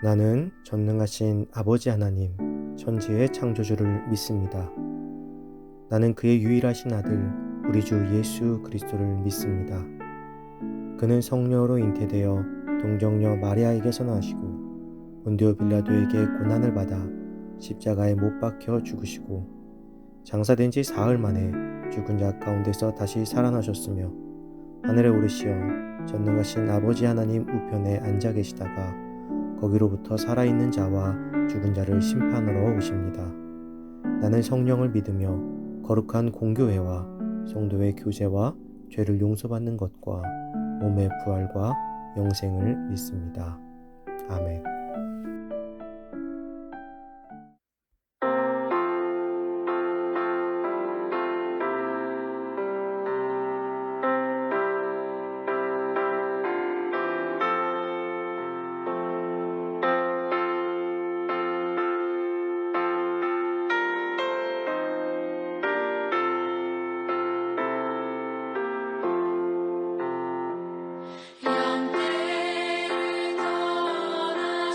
나는 전능하신 아버지 하나님, 천지의 창조주를 믿습니다. 나는 그의 유일하신 아들, 우리 주 예수 그리스도를 믿습니다. 그는 성령으로 잉태되어 동정녀 마리아에게서 나시고 본디오 빌라도에게 고난을 받아 십자가에 못 박혀 죽으시고 장사된 지 사흘 만에 죽은 자 가운데서 다시 살아나셨으며 하늘에 오르시어 전능하신 아버지 하나님 우편에 앉아 계시다가 거기로부터 살아있는 자와 죽은 자를 심판하러 오십니다. 나는 성령을 믿으며 거룩한 공교회와 성도의 교제와 죄를 용서받는 것과 몸의 부활과 영생을 믿습니다. 아멘. 양떼를 떠나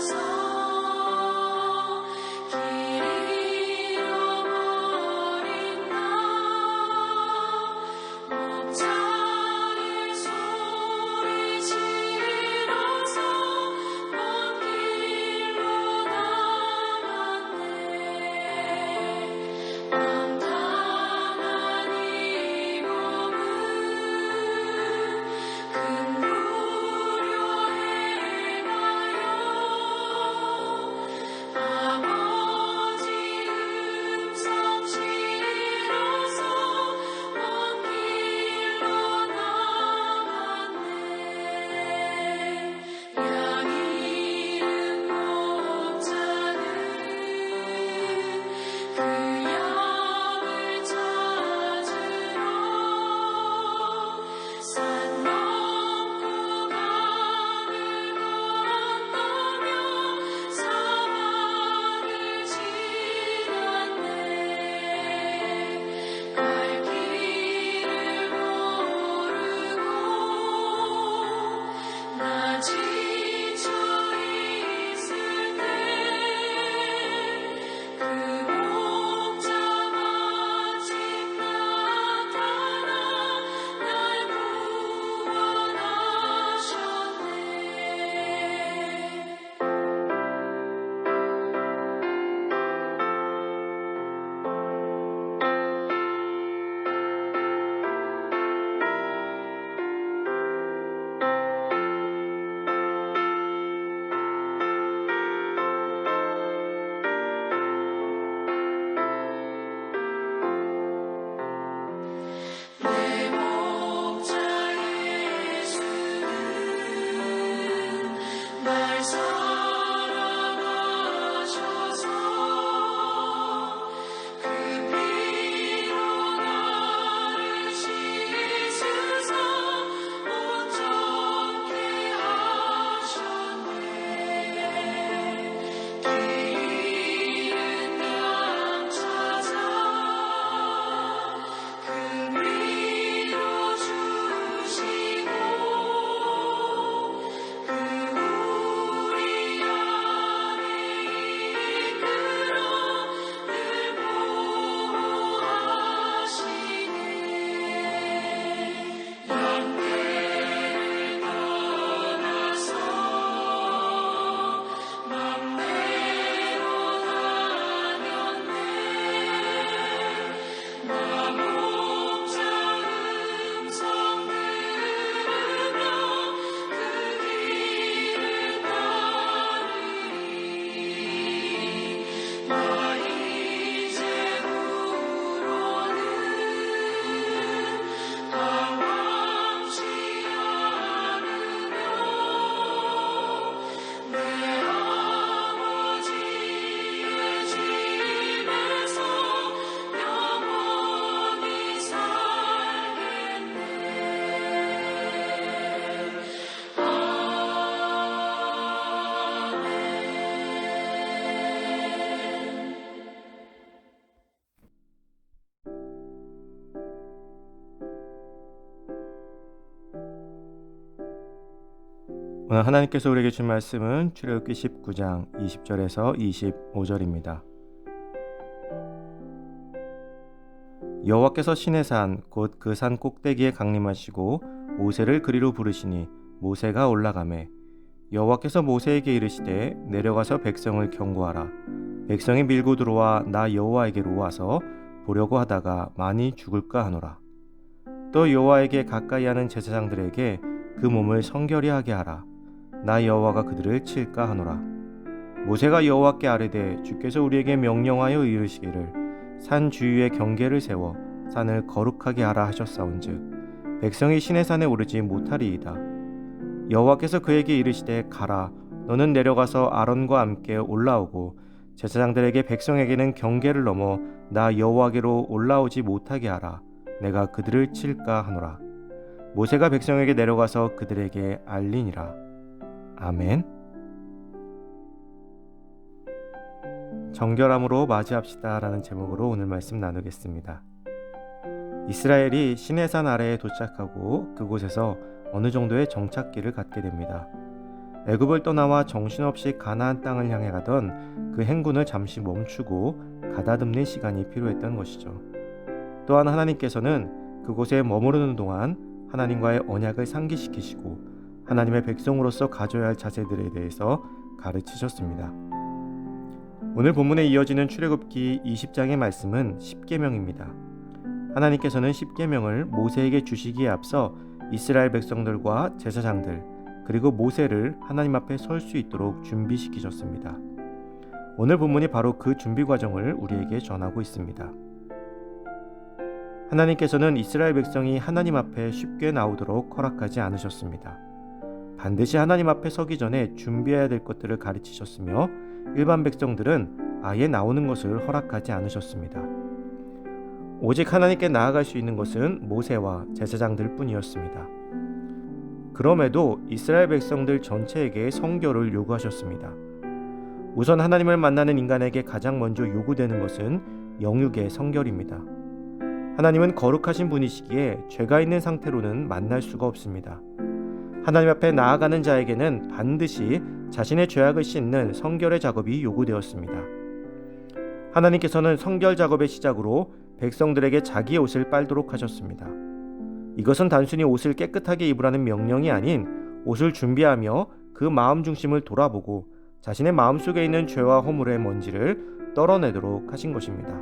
오늘 하나님께서 우리에게 준 말씀은 출애굽기 19장 20절에서 25절입니다. 여호와께서 시내산 곧 그 산 꼭대기에 강림하시고 모세를 그리로 부르시니 모세가 올라가매 여호와께서 모세에게 이르시되 내려가서 백성을 경고하라. 백성이 밀고 들어와 나 여호와에게로 와서 보려고 하다가 많이 죽을까 하노라. 또 여호와에게 가까이 하는 제사장들에게 그 몸을 성결히 하게 하라. 나 여호와가 그들을 칠까 하노라. 모세가 여호와께 아뢰되 주께서 우리에게 명령하여 이르시기를 산 주위에 경계를 세워 산을 거룩하게 하라 하셨사온즉 백성이 시내산에 오르지 못하리이다. 여호와께서 그에게 이르시되 가라. 너는 내려가서 아론과 함께 올라오고 제사장들에게 백성에게는 경계를 넘어 나 여호와께로 올라오지 못하게 하라. 내가 그들을 칠까 하노라. 모세가 백성에게 내려가서 그들에게 알리니라. 아멘. 정결함으로 맞이합시다 라는 제목으로 오늘 말씀 나누겠습니다. 이스라엘이 시내산 아래에 도착하고 그곳에서 어느 정도의 정착기를 갖게 됩니다. 애굽을 떠나와 정신없이 가나안 땅을 향해 가던 그 행군을 잠시 멈추고 가다듬는 시간이 필요했던 것이죠. 또한 하나님께서는 그곳에 머무르는 동안 하나님과의 언약을 상기시키시고 하나님의 백성으로서 가져야 할 자세들에 대해서 가르치셨습니다. 오늘 본문에 이어지는 출애굽기 20장의 말씀은 십계명입니다. 하나님께서는 십계명을 모세에게 주시기에 앞서 이스라엘 백성들과 제사장들 그리고 모세를 하나님 앞에 설 수 있도록 준비시키셨습니다. 오늘 본문이 바로 그 준비 과정을 우리에게 전하고 있습니다. 하나님께서는 이스라엘 백성이 하나님 앞에 쉽게 나오도록 허락하지 않으셨습니다. 반드시 하나님 앞에 서기 전에 준비해야 될 것들을 가르치셨으며 일반 백성들은 아예 나오는 것을 허락하지 않으셨습니다. 오직 하나님께 나아갈 수 있는 것은 모세와 제사장들 뿐이었습니다. 그럼에도 이스라엘 백성들 전체에게 성결을 요구하셨습니다. 우선 하나님을 만나는 인간에게 가장 먼저 요구되는 것은 영육의 성결입니다. 하나님은 거룩하신 분이시기에 죄가 있는 상태로는 만날 수가 없습니다. 하나님 앞에 나아가는 자에게는 반드시 자신의 죄악을 씻는 성결의 작업이 요구되었습니다. 하나님께서는 성결 작업의 시작으로 백성들에게 자기의 옷을 빨도록 하셨습니다. 이것은 단순히 옷을 깨끗하게 입으라는 명령이 아닌 옷을 준비하며 그 마음 중심을 돌아보고 자신의 마음속에 있는 죄와 허물의 먼지를 떨어내도록 하신 것입니다.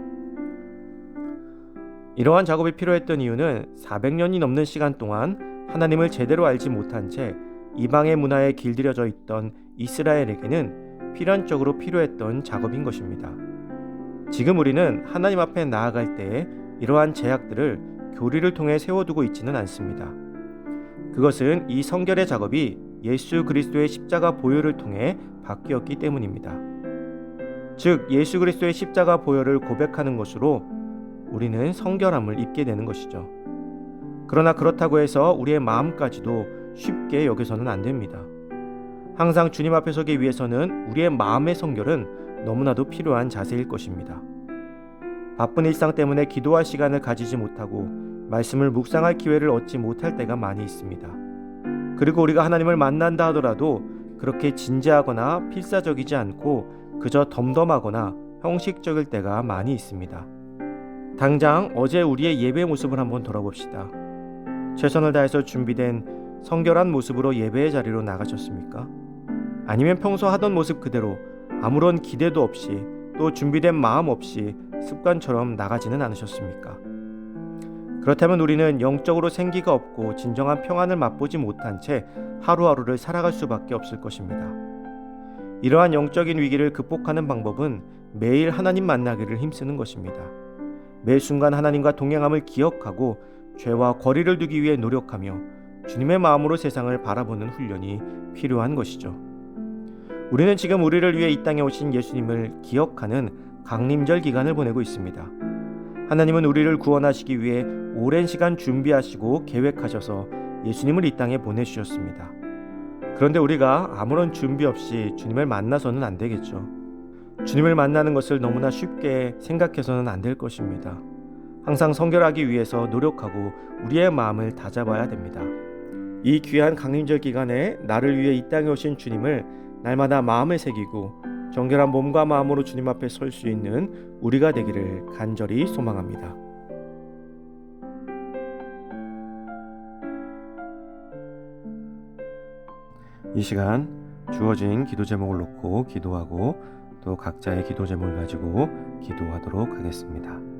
이러한 작업이 필요했던 이유는 400년이 넘는 시간 동안 하나님을 제대로 알지 못한 채 이방의 문화에 길들여져 있던 이스라엘에게는 필연적으로 필요했던 작업인 것입니다. 지금 우리는 하나님 앞에 나아갈 때에 이러한 제약들을 교리를 통해 세워두고 있지는 않습니다. 그것은 이 성결의 작업이 예수 그리스도의 십자가 보혈을 통해 바뀌었기 때문입니다. 즉 예수 그리스도의 십자가 보혈을 고백하는 것으로 우리는 성결함을 입게 되는 것이죠. 그러나 그렇다고 해서 우리의 마음까지도 쉽게 여겨서는 안 됩니다. 항상 주님 앞에 서기 위해서는 우리의 마음의 성결은 너무나도 필요한 자세일 것입니다. 바쁜 일상 때문에 기도할 시간을 가지지 못하고 말씀을 묵상할 기회를 얻지 못할 때가 많이 있습니다. 그리고 우리가 하나님을 만난다 하더라도 그렇게 진지하거나 필사적이지 않고 그저 덤덤하거나 형식적일 때가 많이 있습니다. 당장 어제 우리의 예배 모습을 한번 돌아봅시다. 최선을 다해서 준비된 성결한 모습으로 예배의 자리로 나가셨습니까? 아니면 평소 하던 모습 그대로 아무런 기대도 없이 또 준비된 마음 없이 습관처럼 나가지는 않으셨습니까? 그렇다면 우리는 영적으로 생기가 없고 진정한 평안을 맛보지 못한 채 하루하루를 살아갈 수밖에 없을 것입니다. 이러한 영적인 위기를 극복하는 방법은 매일 하나님 만나기를 힘쓰는 것입니다. 매 순간 하나님과 동행함을 기억하고 죄와 거리를 두기 위해 노력하며 주님의 마음으로 세상을 바라보는 훈련이 필요한 것이죠. 우리는 지금 우리를 위해 이 땅에 오신 예수님을 기억하는 강림절 기간을 보내고 있습니다. 하나님은 우리를 구원하시기 위해 오랜 시간 준비하시고 계획하셔서 예수님을 이 땅에 보내주셨습니다. 그런데 우리가 아무런 준비 없이 주님을 만나서는 안 되겠죠. 주님을 만나는 것을 너무나 쉽게 생각해서는 안 될 것입니다. 항상 성결하기 위해서 노력하고 우리의 마음을 다잡아야 됩니다. 이 귀한 강림절 기간에 나를 위해 이 땅에 오신 주님을 날마다 마음에 새기고 정결한 몸과 마음으로 주님 앞에 설 수 있는 우리가 되기를 간절히 소망합니다. 이 시간 주어진 기도 제목을 놓고 기도하고 또 각자의 기도 제목을 가지고 기도하도록 하겠습니다.